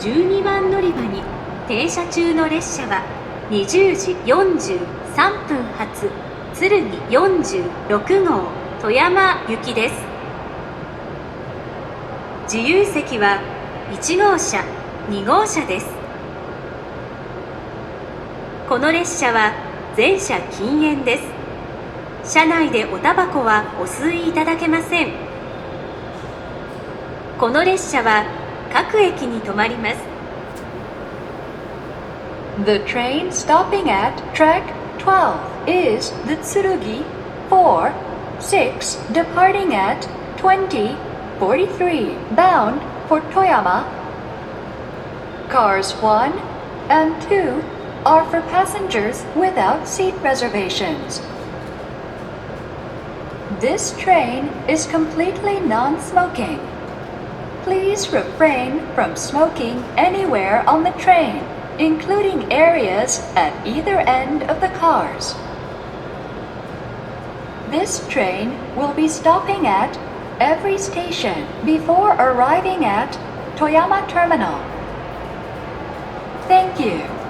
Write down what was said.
12番乗り場に停車中の列車は20時43分発鶴見46号富山行きです。自由席は1号車、2号車です。この列車は全車禁煙です。車内でおタバコはお吸いいただけません。この列車は各駅に停まります。The train stopping at track 12 is the Tsurugi 4-6 departing at 20:43 bound for Toyama. Cars 1 and 2 are for passengers without seat reservations. This train is completely non-smoking. Please refrain from smoking anywhere on the train, including areas at either end of the cars. This train will be stopping at every station before arriving at Toyama Terminal. Thank you.